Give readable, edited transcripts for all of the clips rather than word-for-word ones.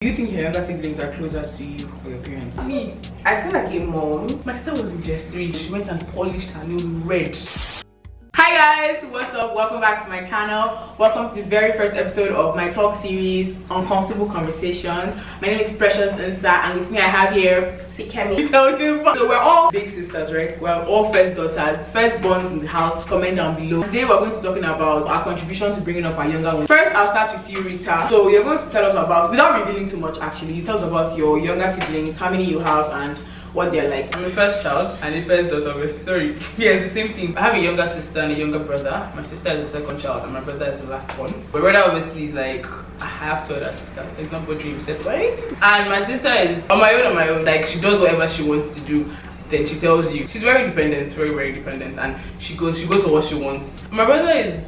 Do you think your younger siblings are closer to you or your parents? Me, I feel like a mom. My sister was in GS3. She went and polished her nail red. Hi guys, what's up? Welcome back to my channel. Welcome to the very first episode of my talk series, Uncomfortable Conversations. My name is Precious Insa, and with me I have here Kemi. So we're all big sisters, right? We're all first daughters, first borns in the house. Comment down below. Today we're going to be talking about our contribution to bringing up our younger ones. First, I'll start with you, Rita. So you're going to tell us about, without revealing too much actually, you tell us about your younger siblings, how many you have, and what they're like. I'm the first child and the first daughter, obviously. Sorry. Yeah, it's the same thing. I have a younger sister and a younger brother. My sister is the second child and my brother is the last one. My brother obviously is like, I have two other sisters. So it's not bothering himself, right? And my sister is on my own. Like, she does whatever she wants to do. Then she tells you. She's very dependent, very dependent, and she goes for what she wants. My brother is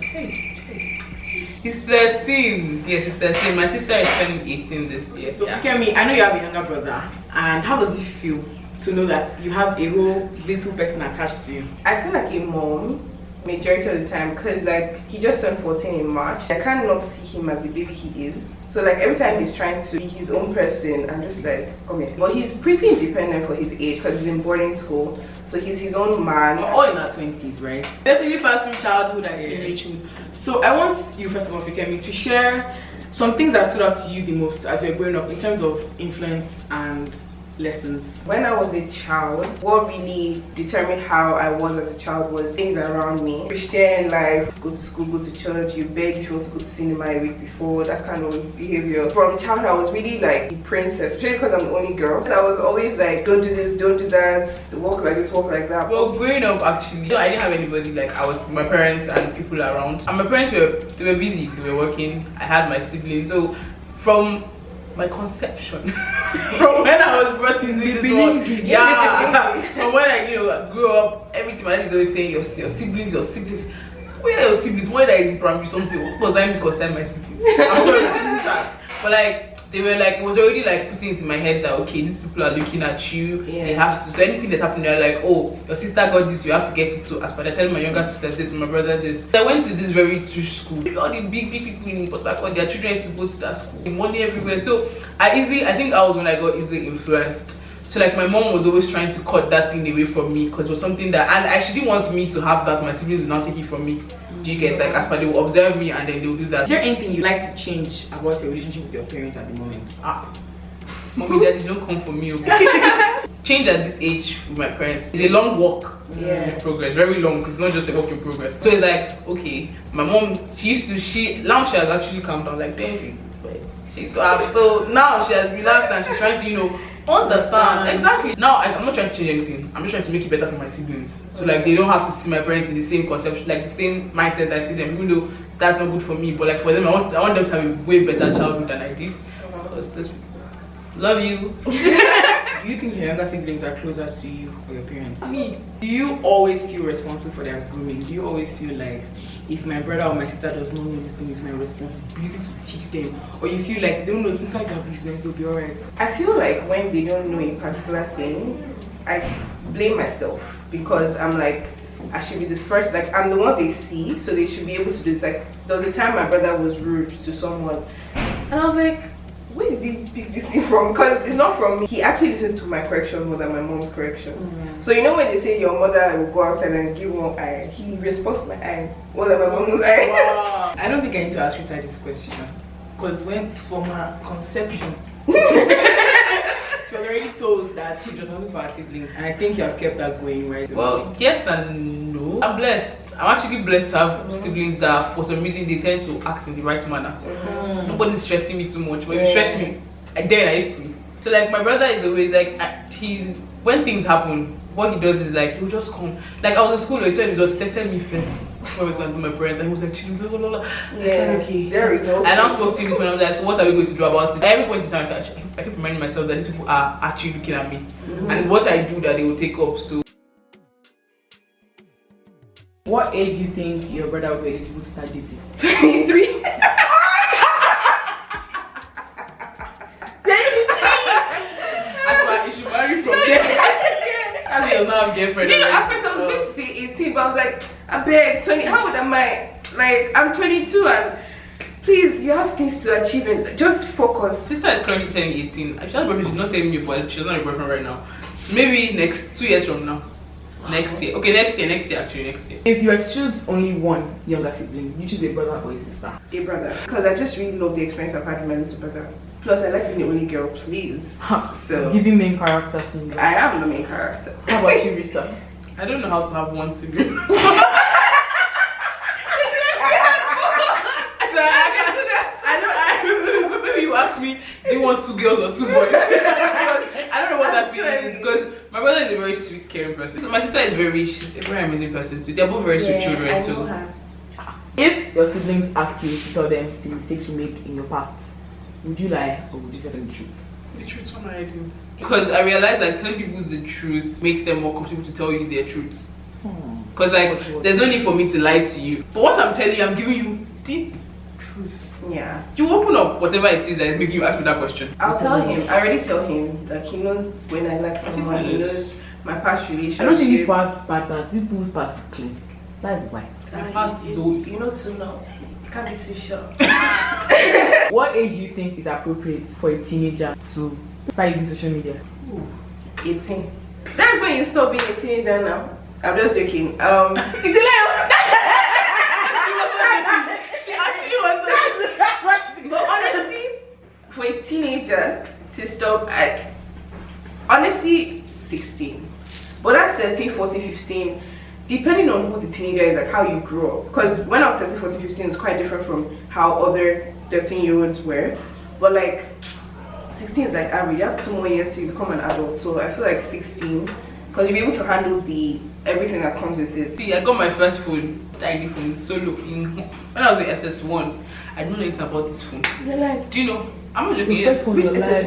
he's 13. Yes, he's 13. My sister is turning 18 this year. So Kemi, I know you have a younger brother, and how does it feel to know that you have a whole little person attached to you? I feel like a mom majority of the time because like he just turned 14 in March. I cannot see him as the baby he is. So like every time he's trying to be his own person, I'm just like, come here. But he's pretty independent for his age because he's in boarding school. So he's his own man. We're all in our 20s, right? Definitely passed through childhood and teenagehood. So I want you, first of all, Fikemi, to share some things that stood out to you the most as we were growing up in terms of influence and lessons. When I was a child, what really determined how I was as a child was things around me. Christian life, go to school, go to church, you beg if you want to go to cinema a week before, that kind of behavior. From childhood, I was really like the princess, especially because I'm the only girl. So I was always like, don't do this, don't do that, walk like this, walk like that. Well, growing up actually, I didn't have anybody. Like, I was my parents and people around. And my parents were busy, they were working. I had my siblings. So from my conception, from when I was brought into this world, from when I grew up, everything my dad is always saying, your siblings, where are your siblings? Why did I in primary something? What was I concerned my siblings? I'm sorry, but like they were like, it was already like putting it in my head that okay, these people are looking at you, they have to, so anything that's happening, they're like, oh, your sister got this, you have to get it too. As per I tell my younger sister this, my brother this. I went to this very tush school. All the big people in Port Harcourt, their children used to go to that school. Money everywhere. So I think I was when I got easily influenced. So like my mom was always trying to cut that thing away from me because it was something that, and she didn't want me to have that. My siblings would not take it from me. Do you get, like, as per they will observe me and then they will do that. Is there anything you'd like to change about your relationship with your parents at the moment? Mommy, daddy, don't come for me, okay? Change at this age with my parents. It's a long walk in progress, very long. It's not just a walk in progress. So it's like, okay, my mom, now she has actually calmed down, like, damn, so now she has relaxed and she's trying to, understand. Exactly. Now I'm not trying to change anything. I'm just trying to make it better for my siblings. So like they don't have to see my parents in the same conception, like the same mindset I see them, even though that's not good for me. But like for them, I want them to have a way better childhood than I did. Love you. Do you think your younger siblings are closer to you or your parents? Me. Do you always feel responsible for their grooming? Do you always feel like if my brother or my sister does not know this thing, it's my responsibility to teach them? Or you feel like they don't know, sometimes their business, they'll be alright? I feel like when they don't know a particular thing, I blame myself because I'm like, I should be the first, like I'm the one they see, so they should be able to do this. Like there was a time my brother was rude to someone and I was like, where did you pick this thing from? Because it's not from me. He actually listens to my correction more than my mom's correction. So you know when they say your mother will go outside and give one eye, he responds to my eye more than my mom's eye. Wow. I don't think I need to ask Rita this question because when from her conception she was already told that she does not look for her siblings, and I think you have kept that going, right? Well, yes and no. I'm blessed. I'm actually blessed to have siblings that for some reason they tend to act in the right manner. Nobody's stressing me too much, but if you stress me, I used to. So like my brother is always like, when things happen, what he does is like, he'll just come. Like I was in school, he said he was texting me first before I was going to my parents, and he was like, chilling, blah, blah, blah. I said, okay. There we go. I now spoke to you this when I was like, so what are we going to do about it? At every point in time, I keep reminding myself that these people are actually looking at me. And it's what I do that they will take up. So what age do you think your brother will be eligible to start dating? 23. That's why you should marry from there. That's your now girlfriend. You know, at first I was going to say 18, but I was like, I beg 20. How old am I? Like I'm 22 and Please, you have things to achieve and just focus. Sister is currently turning 18. Actually, her boyfriend, she's not telling me, but she's not a boyfriend right now. So maybe next 2 years from now. Next year. Okay, next year. If you were to choose only one younger sibling, you choose a brother or a sister? A brother. Because I just really love the experience I've had with my little brother. Plus, I like being the only girl, please. So giving main character syndrome. I am the main character. How about you, Rita? I don't know how to have one sibling. Maybe you ask me, do you want 2 girls or 2 boys? I don't know what that feeling is, because my brother is a very sweet, caring person. So my sister is she's a very amazing person too. They're both very sweet children. I So know her. If your siblings ask you to tell them the mistakes you made in your past, would you lie or would you tell them the truth? the truth, one I didn't. Because I realized that telling people the truth makes them more comfortable to tell you their truth. Because like there's no need for me to lie to you. But once I'm telling you, I'm giving you deep truth. Yeah. You open up whatever it is that is making you ask me that question. I'll tell him. I already tell him. Like he knows when I like someone. He knows my past relationship. I don't think you pass partners. You put past clean. That's why. My past is those. You know too now. You can't be too sure. What age do you think is appropriate for a teenager to start using social media? 18. That's when you stop being a teenager now. I'm just joking. She actually was not. But honestly, for a teenager to stop at honestly 16. But at 13, 14, 15, depending on who the teenager is, like how you grow up. Because when I was 13, 14, 15, it's quite different from how other 13-year-olds were. But like 16 is like average. You have 2 more years to become an adult. So I feel like 16, because you'll be able to handle everything that comes with it. See, I got my first phone, tiny phone, solo when I was in SS1. I don't know anything about this phone. You're like, Do you know? I'm not joking. First phone which in your life.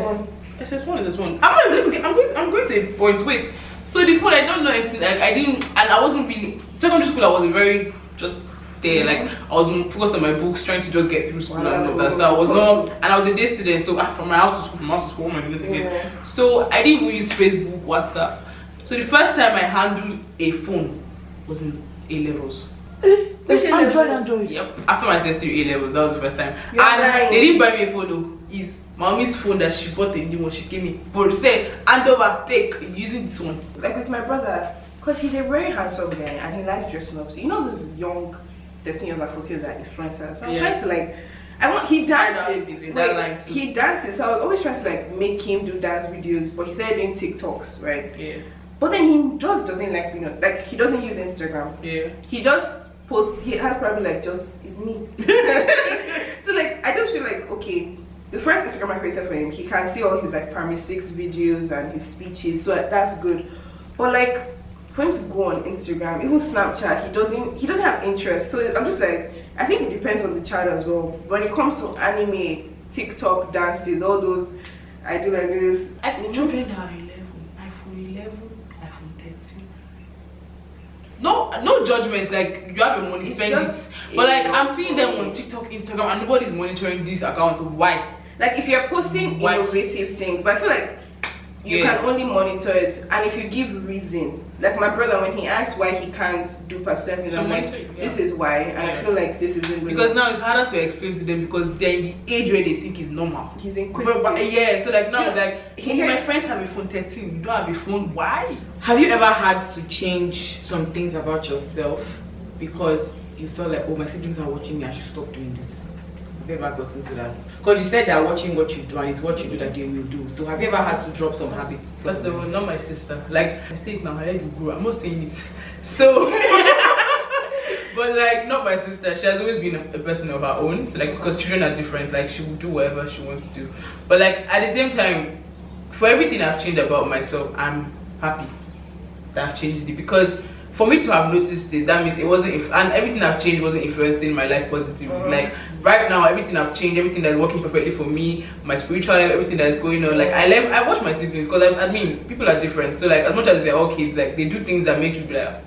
SS1? SS1. I'm going to a point. Wait. So the phone, I don't know anything. Like I didn't, and I wasn't really. Secondary school, I was very just there. Like I was focused on my books, trying to just get through school and all that. So I was not, and I was a day student. So from my house to school, my goodness again. So I didn't even use Facebook, WhatsApp. So the first time I handled a phone was in A levels. Android. Yep. After my SS3 A levels, that was the first time. You're and lying. they didn't buy me a phone though. It's mommy's phone that she bought a new one. She gave me. But say, hand over, take using this one. Like with my brother, because he's a very handsome guy and he likes dressing up. So you know those young 13 years and 14 years that influencers. So I was trying to like, he dances. He's in that line too. He dances. So I was always trying to like make him do dance videos. But he started doing TikToks, right? Yeah. But then he just doesn't like, like he doesn't use Instagram. Yeah. He just posts, he has probably like just, it's me. So like, I just feel like, okay, the first Instagram I created for him, he can see all his like primary 6 videos and his speeches, so that's good. But like, for him to go on Instagram, even Snapchat, he doesn't have interest. So I'm just like, I think it depends on the child as well. When it comes to anime, TikTok, dances, all those, I do like this. I see children now 11, iPhone 11, iPhone 13. No judgment, like you have your money, spend it. But like I'm seeing them on TikTok, Instagram, and nobody's monitoring these accounts. Why? Like if you're posting innovative things, but I feel like you can only monitor it, and if you give reason, like my brother when he asks why he can't do particular things, I'm like, this is why, and I feel like this isn't good. Because now it's harder to explain to them because they're in the age where they think it's normal. He's inquisitive. Yeah, so like now it's like, my friends have a phone 13, you don't have a phone, why? Have you ever had to change some things about yourself because you felt like, oh, my siblings are watching me, I should stop doing this? Have you ever gotten to that? Because you said they're watching what you do and it's what you do that they will do. So have you ever had to drop some habits? First of all, not my sister. Like I say it now, I let you grow. I'm not saying it. So but like not my sister. She has always been a person of her own. So like because children are different, like she will do whatever she wants to do. But like at the same time, for everything I've changed about myself, I'm happy that I've changed it, because for me to have noticed it, that means it wasn't, and everything I've changed wasn't influencing my life positively. Like right now, everything I've changed, everything that's working perfectly for me, my spiritual life, everything that's going on. Like I watch my siblings because I mean, people are different. So like as much as they're all kids, like they do things that make you be like,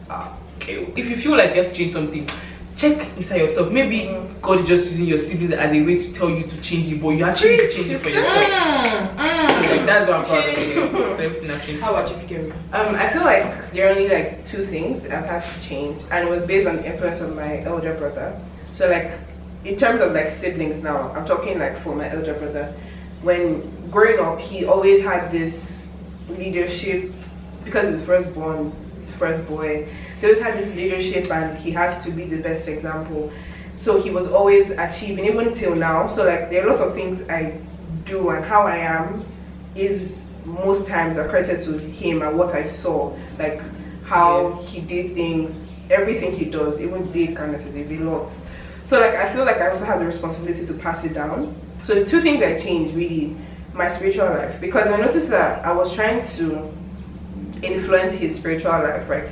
okay. If you feel like you have to change something, check inside yourself. Maybe God is just using your siblings as a way to tell you to change it, but you actually need to change it for yourself. So like that's what I'm proud of. So everything I've changed. How about you, Fikemi? I feel like there are only like 2 things I've had to change, and it was based on the influence of my elder brother. So like in terms of like siblings now, I'm talking like for my elder brother. When growing up, he always had this leadership because he's the firstborn, he's the first boy. So he always had this leadership, and he has to be the best example. So he was always achieving, even till now. So like there are lots of things I do, and how I am is most times accredited to him and what I saw, like how he did things, everything he does, even day kind of is a lot. So like I feel like I also have the responsibility to pass it down. So the two things I changed really, my spiritual life, because I noticed that I was trying to influence his spiritual life. Like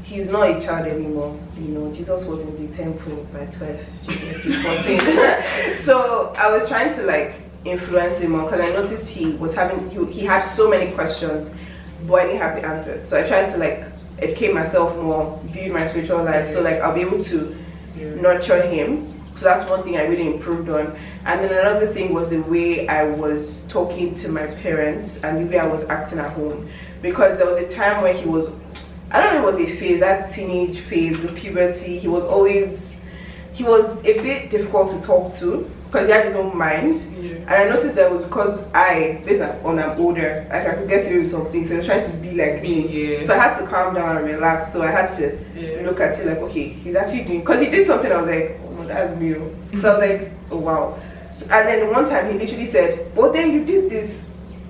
he's not a child anymore. You know, Jesus was in the temple by 12, 14. So I was trying to like influence him more because I noticed he had so many questions, but I didn't have the answers. So I tried to like educate myself more, build my spiritual life, so like I'll be able to nurture him. So that's one thing I really improved on. And then another thing was the way I was talking to my parents and the way I was acting at home, because there was a time where he was, I don't know if it was a phase, that teenage phase, the puberty. He was a bit difficult to talk to because he had his own mind. And I noticed that it was because based on I'm older, like I could get away with some things. So he was trying to be like me. So I had to calm down and relax. So I had to look at it like, okay, he's actually doing, because he did something, I was like, oh no, that's me. So I was like, oh wow. So, and then one time he literally said, but then you did this.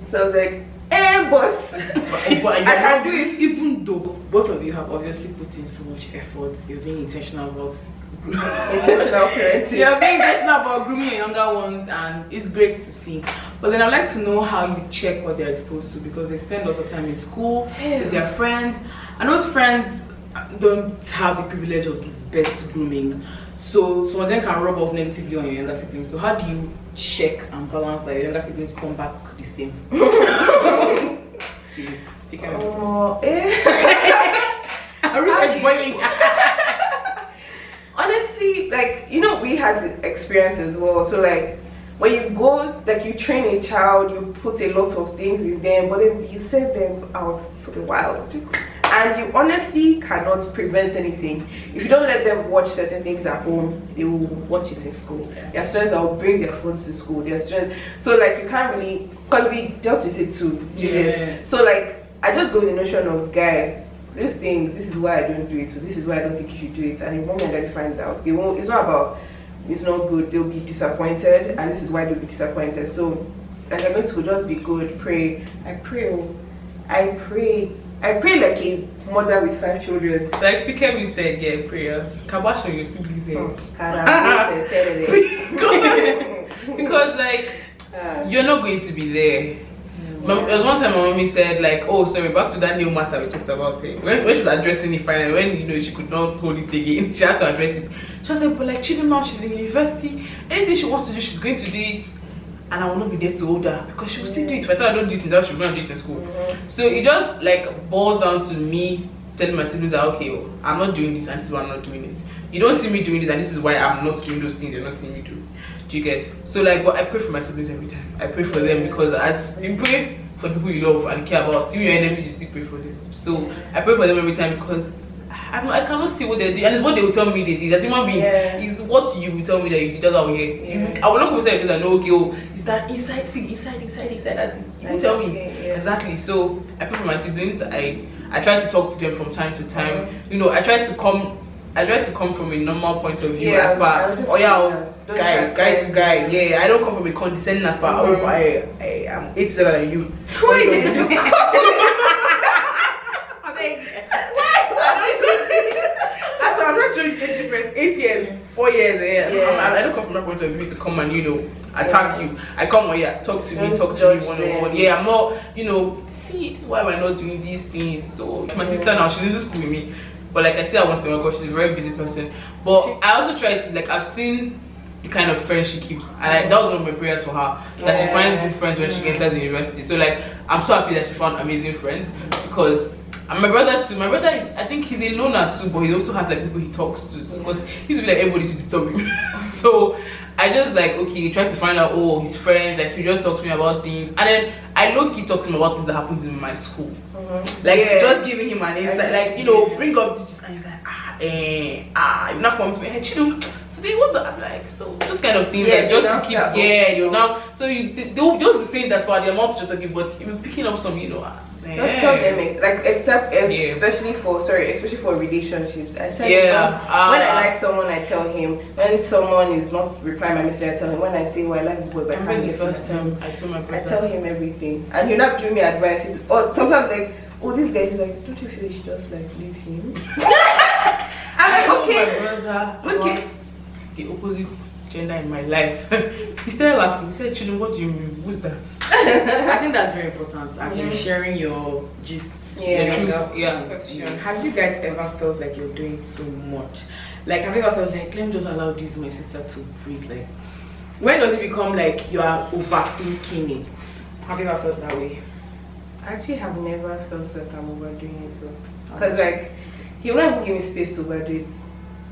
So I was like, but I can do it. Even though both of you have obviously put in so much effort, you're being intentional about intentional parenting. You're being intentional about grooming your younger ones, and it's great to see. But then I'd like to know how you check what they're exposed to, because they spend lots of time in school with their friends, and those friends don't have the privilege of the best grooming. So some of them can rub off negatively on your younger siblings. So how do you check and balance that your younger siblings come back the same? See, you can boiling. Honestly, like, you know, we had the experience as well. So like when you go, like you train a child, you put a lot of things in them, but then you send them out to the wild. And you honestly cannot prevent anything. If you don't let them watch certain things at home, they will watch it in school. There are students that will bring their phones to school. There are students, so like you can't really, because we dealt with it too. So like I just go with the notion of, guy, these things, this is why I don't do it, so this is why I don't think you should do it. And if mom and daddy find out, they won't. It's not about it's not good. They'll be disappointed, and this is why they'll be disappointed. So like I'm going to school, just be good, pray. I pray like a mother with 5 children. Like Pikemi said, prayers. Kabash on your siblings' because like you're not going to be there. There was one time my mommy said like, oh sorry, back to that new matter we talked about it. When she was addressing it finally, when she could not hold it again, she had to address it. She was like, but like Chidum now, she's in university, anything she wants to do, she's going to do it. And I will not be there to hold her because she will still do it. If I thought I don't do it in that, she will not do it in school. So it just like boils down to me telling my siblings that okay, I'm not doing this and this is why I'm not doing it. You don't see me doing this and this is why I'm not doing those things you're not seeing me do. Do you get? So like, but I pray for my siblings every time. I pray for them because as you pray for the people you love and care about, even your enemies, you still pray for them. So I pray for them every time because I cannot see what they do, and it's what they will tell me they did. As human beings, it's what you will tell me that you did. That's how we I will not come inside and know, okay, is that inside that you will tell me. Exactly. So I pray for my siblings. I try to talk to them from time to time. You know, I try to come from a normal point of view as far guy. Yeah, I don't come from a condescending as far. I am 8 years older than you. Who are you? I'm not showing you the difference. 8 years, 4 years. I don't come from that point of view to come and attack you. I come talk to me one-on-one. I'm not see why am I not doing these things. So my sister now, she's in the school with me, but like I said, I once in a while, she's a very busy person. But I also try to like I've seen the kind of friends she keeps, and that was one of my prayers for her, that she finds good friends when she enters university. So like I'm so happy that she found amazing friends, because and my brother too. My brother is, I think he's a loner too, but he also has like people he talks to, because he's like everybody should disturb him. So I just like, okay, try to find out his friends, like he just talk to me about things, and then I low-key talk to him about things that happens in my school. Like just giving him an insight, like bring up this, and he's like, you're not coming to me. Hey, Chidu, today say what's up? I'm like, so those kind of things, Yeah, like just they to don't keep, start you're now. So they'll just be saying that's why their mouth's just talking, but you're picking up some, Just tell them it, like especially for relationships. I tell him when I like someone, I tell him. When someone is not replying my message, I tell him. When I say, well, I like this boy, but I can't get first it. time I told my brother. I tell him everything, and he'll not give me advice. Or sometimes like, oh, this guy, he's like, don't you feel you should just like leave him? I'm like, okay. My brother Okay. the opposite gender in my life. He started laughing. He said, "Children, what do you mean? Who's that?" I think that's very important, actually, sharing your gists. Yeah. The truth. Yeah. Question. Have you guys ever felt like you're doing too much? Like, have you ever felt like, let me just allow this my sister to breathe? Like, when does it become like you are overthinking it? Have you ever felt that way? I actually have never felt like I'm overdoing it, so because like he will not even give me space to overdo it.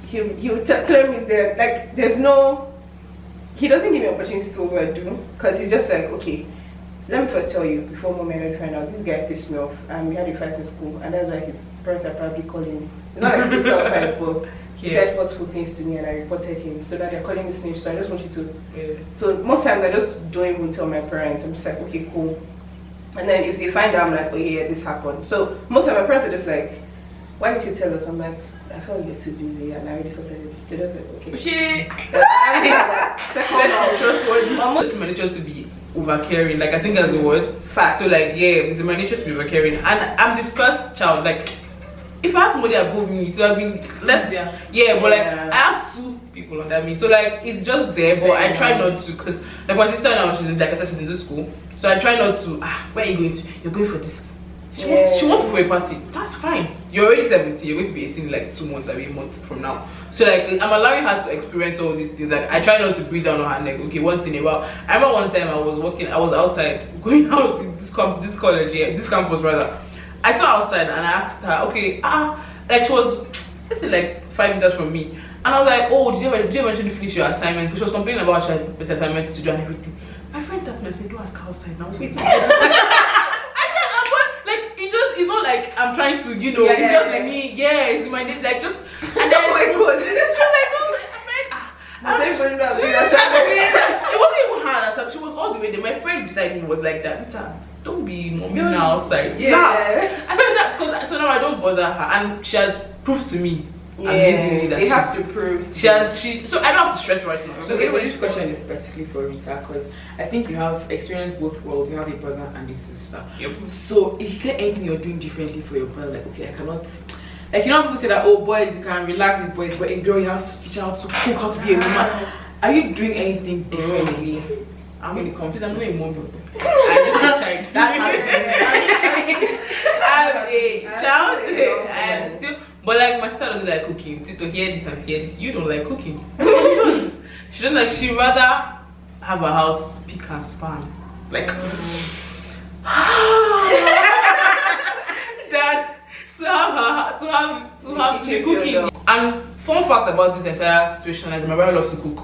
He will tell me that like there's no. He doesn't give me opportunity to overdo because he's just like, okay, let me first tell you before mom and I find out, this guy pissed me off and we had a fight in school, and that's why his parents are probably calling me. It's not like physical fights, but he said hurtful things to me and I reported him, so that they're calling me snitch. So I just want you to. Yeah. So most times I just don't even tell my parents. I'm just like, okay, cool. And then if they find out, I'm like, oh yeah, this happened. So most of my parents are just like, why didn't you tell us? I'm like, I felt you're too busy and I already sorted it. They're just like, okay. Let's trustworthy. It's my nature to be overcaring. Like I think that's the word. Fact. So like it's my nature to be overcaring, and I'm the first child. Like if I have somebody above me, it would have been less. Yeah, but like I have two people under me, so like it's just there. But I try not to, because like my sister now, she's in she's in this school, so I try not to. Where are you going to? You're going for this. She wants to go for a party. That's fine. You're already 17. You're going to be 18 in like 2 months, a month from now. So like I'm allowing her to experience all these things. Like I try not to breathe down on her neck. Okay, once in a while. I remember one time I was outside, going out in this college, this campus rather. I saw her outside and I asked her, okay, like she was, let's say like 5 meters from me, and I was like, oh, did you eventually finish your assignments? Because she was complaining about she had better assignments to do and everything. My friend tapped me and said, go ask her outside now. Wait. It's not like I'm trying to, it's just like me, it's my name, like just, and then oh my god, she was like, it wasn't even her that time, she was all the way there. My friend beside me was like that, don't be mommy now outside. I said that because so now I don't bother her, and she has proved to me amazingly that they have to prove. So I don't have to stress right now. So this question is specifically for Rita, because I think you have experienced both worlds. You have a brother and a sister. Yep. So is there anything you're doing differently for your brother? Like, okay, I cannot. Like, people say that, oh, boys, you can relax with boys, but a girl, you have to teach her how to cook, how to be a woman. Are you doing anything differently when it comes to? I'm not a mom. I'm just a child. I'm a child. I'm still. But like my sister doesn't like cooking. Tito, hear this and hear this. You don't like cooking. She doesn't like. She rather have a house spick and span. Like that to have the cooking. And fun fact about this entire situation is my brother loves to cook.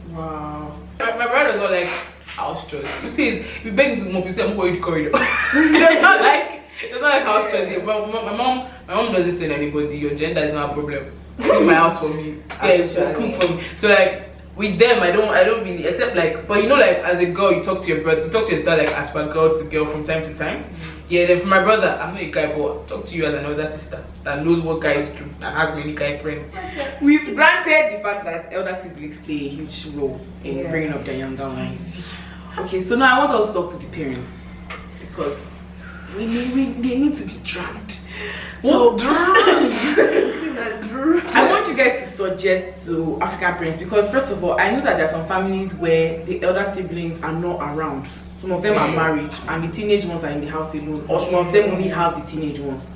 Wow. My brother does not like house chores. You see, if you beg him to mop, you say I'm going to the corridor. He does not like. It's not like house chores here. But my mom doesn't say to anybody, your gender is not a problem. Clean my house for me. Cook for me. So like with them, I don't really, except like, but like as a girl, you talk to your brother, you talk to your sister like as per girl to girl from time to time. Yeah, then for my brother, I'm not a guy, but talk to you as another sister that knows what guys do and has many guy friends. We've granted the fact that elder siblings play a huge role in bringing up their younger ones. Okay, so now I want us to talk to the parents, because they need to be dragged. So I want you guys to suggest to African parents, because first of all, I know that there are some families where the elder siblings are not around. Some of them are married and the teenage ones are in the house alone, or some of them only have the teenage ones.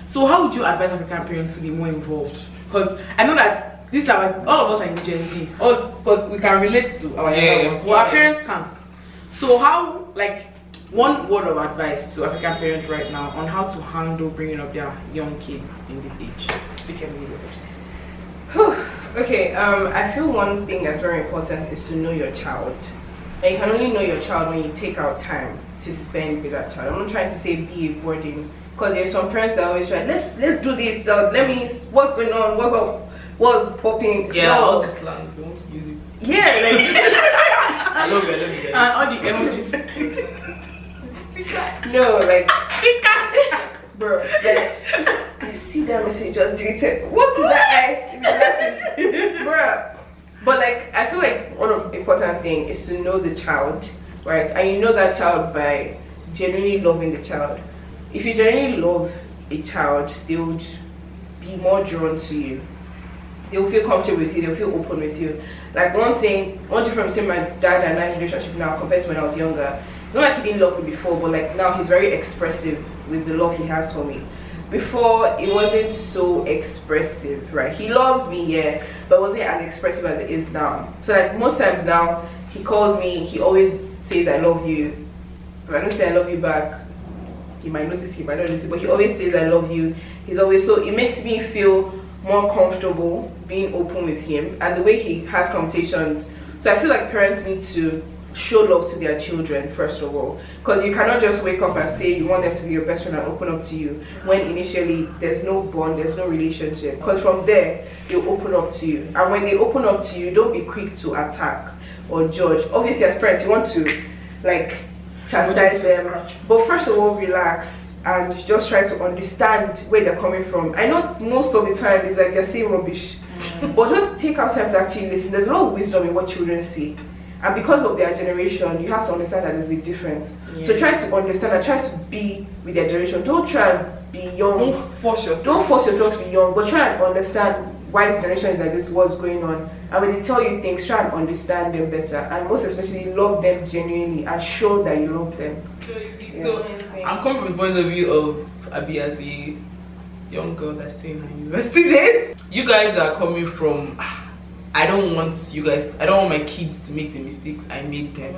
So how would you advise African parents to be more involved? Because I know that all of us are in Gen Z, because we can relate to our younger ones, but our parents can't. So how, like, one word of advice to African parents right now on how to handle bringing up their young kids in this age? Speak Emily first. Okay, I feel one thing that's very important is to know your child. And you can only know your child when you take out time to spend with that child. I'm not trying to say be a burden, because there's some parents that always try, let's do this, what's going on, what's up. was popping. Yeah, No. all the slangs, they won't use it. Yeah, like I love it, And all the emojis. no, like bro, like you see that message just deleted. What is that? Bro. But like I feel like one of the important thing is to know the child, right? And you know that child by genuinely loving the child. If you genuinely love a child, they would be more drawn to you. They'll feel comfortable with you, they'll feel open with you. Like one difference between my dad and I's relationship now compared to when I was younger, it's not like he didn't love me before, but like now he's very expressive with the love he has for me. Before, it wasn't so expressive, right? He loves me, yeah, but it wasn't as expressive as it is now. So like most times now, he calls me, he always says I love you. If I don't say I love you back, he might notice, he might not notice, but he always says I love you. He's always, so it makes me feel more comfortable being open with him and the way he has conversations. So I feel like parents need to show love to their children first of all, because you cannot just wake up and say you want them to be your best friend and open up to you when initially there's no bond, there's no relationship, because from there they'll open up to you. And when they open up to you, don't be quick to attack or judge. Obviously as parents you want to like chastise them, but first of all relax and just try to understand where they're coming from. I know most of the time it's like they're saying rubbish, but just take out time to actually listen. There's a lot of wisdom in what children say, and because of their generation you have to understand that there's a difference. So try to understand and try to be with their generation. Don't try and be young. Don't force yourself to be young, but try and understand why this generation is like this, what's going on. And when they tell you things, try and understand them better, and most especially love them genuinely and show that you love them. So I'm coming from the point of view of Abi as a young girl that's still in her university days. You guys are coming from, I don't want my kids to make the mistakes I made them.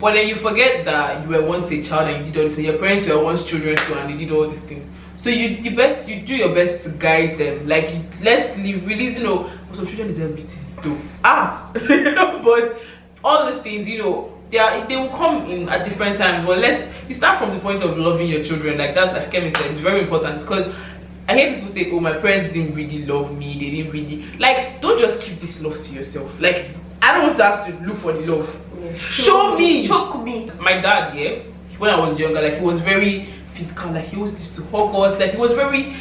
But then you forget that you were once a child and you did all this, and your parents were once children too and they did all these things. So you do your best to guide them. Like let's release, some children deserve beating though. But all those things, they will come in at different times. But you start from the point of loving your children. Like that, like Kemi said, it's very important, because I hear people say, oh, my parents didn't really love me, they didn't really, like, don't just keep this love to yourself. Like, I don't want to have to look for the love. Show me. Choke me. My dad, when I was younger, like, he was very physical. Like, he always used to hug us. Like, he was very,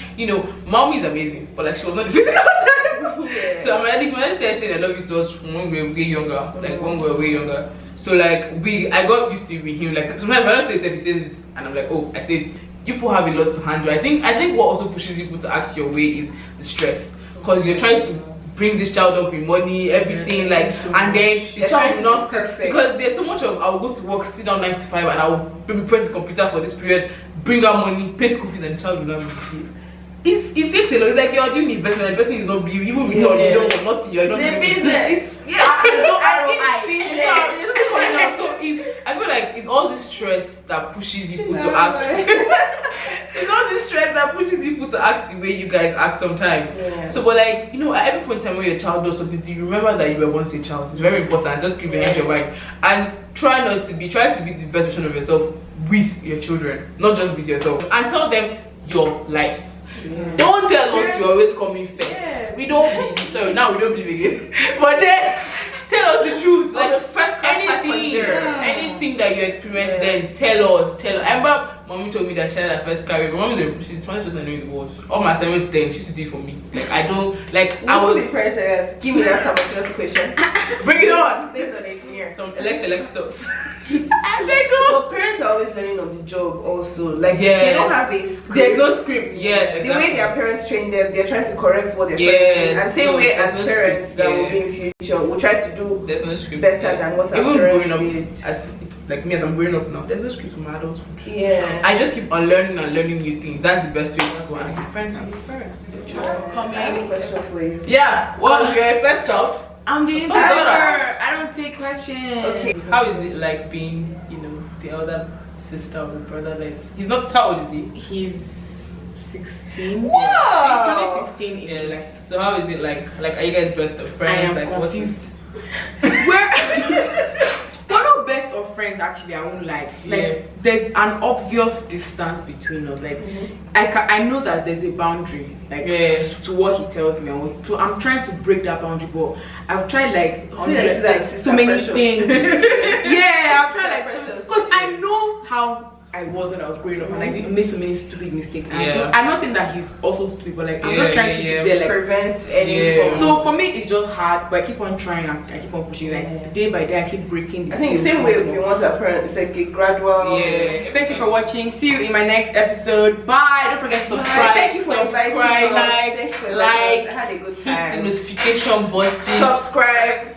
mommy is amazing, but like, she was not the physical type. So my dad started saying I love you to us when we were way younger. Like, when we were way younger. So like, I got used to with him. Like, sometimes I don't say it, he says, and I'm like, oh, I say it. You people have a lot to handle. I think what also pushes people to act your way is the stress, because you're trying to bring this child up with money, everything, like, and then the child will not sit, because there's so much of I'll go to work, sit down 9 to 5, and I'll press the computer for this period, bring out money, pay school fees, and the child will not misbehave. It takes a lot. It's like you're doing investment, and the person is not believing, even return, you don't want nothing, you're not doing business. I feel like it's all this stress that pushes people to act. It's all this stress that pushes people to act the way you guys act sometimes. So, but like, at every point in time when your child does something, you remember that you were once a child. It's very important. Just keep your mind, and try to be the best version of yourself with your children, not just with yourself. And tell them your life. Don't tell us you're always coming first. We don't believe. Sorry, now we don't believe again. But then tell us the truth. Like, anything that you experience, then tell us. I remember mommy told me that she had her first career. But she's the smartest person I know in the world. All my assignments then she used to do it for me. Like, I don't like. I was. Give me that simultaneous question. Bring it on. Based on engineer. Some elect stuff. But parents are always learning on the job also. Like, they don't have a script. There's no script. Yes, exactly. The way their parents train them, they're trying to correct what their parents do. And same way as parents that will be in future, we'll try to do better than what our parents did. Like me, as I'm growing up now, there's no script for my adulthood. I just keep on learning and learning new things. That's the best way to go and be friends with parents. I have a question for you. Yeah, what was your first child? I'm the daughter. I don't take questions. Okay. How is it like being, the elder sister or the brother? Like, he's not, how old is he? He's 16. Wow. He's turning 16 in July. So how is it like? Like, are you guys best of friends? I am like, confused. We're not best of friends. friends actually I won't like there's an obvious distance between us. Like I know that there's a boundary like to what he tells me, so I'm trying to break that boundary, but I've tried like so many things. Yeah, I've tried like because I know how I was when I was growing up, and I made so many stupid mistakes. I'm not saying that he's also stupid, but like I'm just trying to be there, like prevent any. So for me, it's just hard, but I keep on trying. I keep on pushing. Like day by day, I keep breaking. I think same way we want our parents. It's like a gradual. Yeah. Thank you for watching. See you in my next episode. Bye. Don't forget to subscribe. Thank you for subscribe, like. I had a good time. Hit the notification button. Subscribe,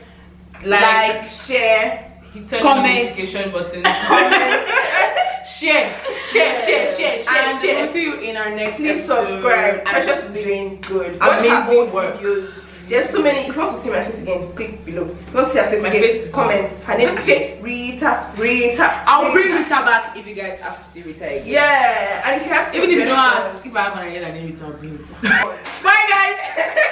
like, share, comment, notification button. Comment. Share. And we'll see you in our next episode. Subscribe. Precious is doing good. Amazing work. Videos. There's so many. If you want to see my face again, click below. If you want to see her face again, comments. Her name is Rita. I'll bring Rita back if you guys have to see Rita again. Yeah, and if you have even if you don't ask, if I have an idea, I'll bring Rita. Bye guys.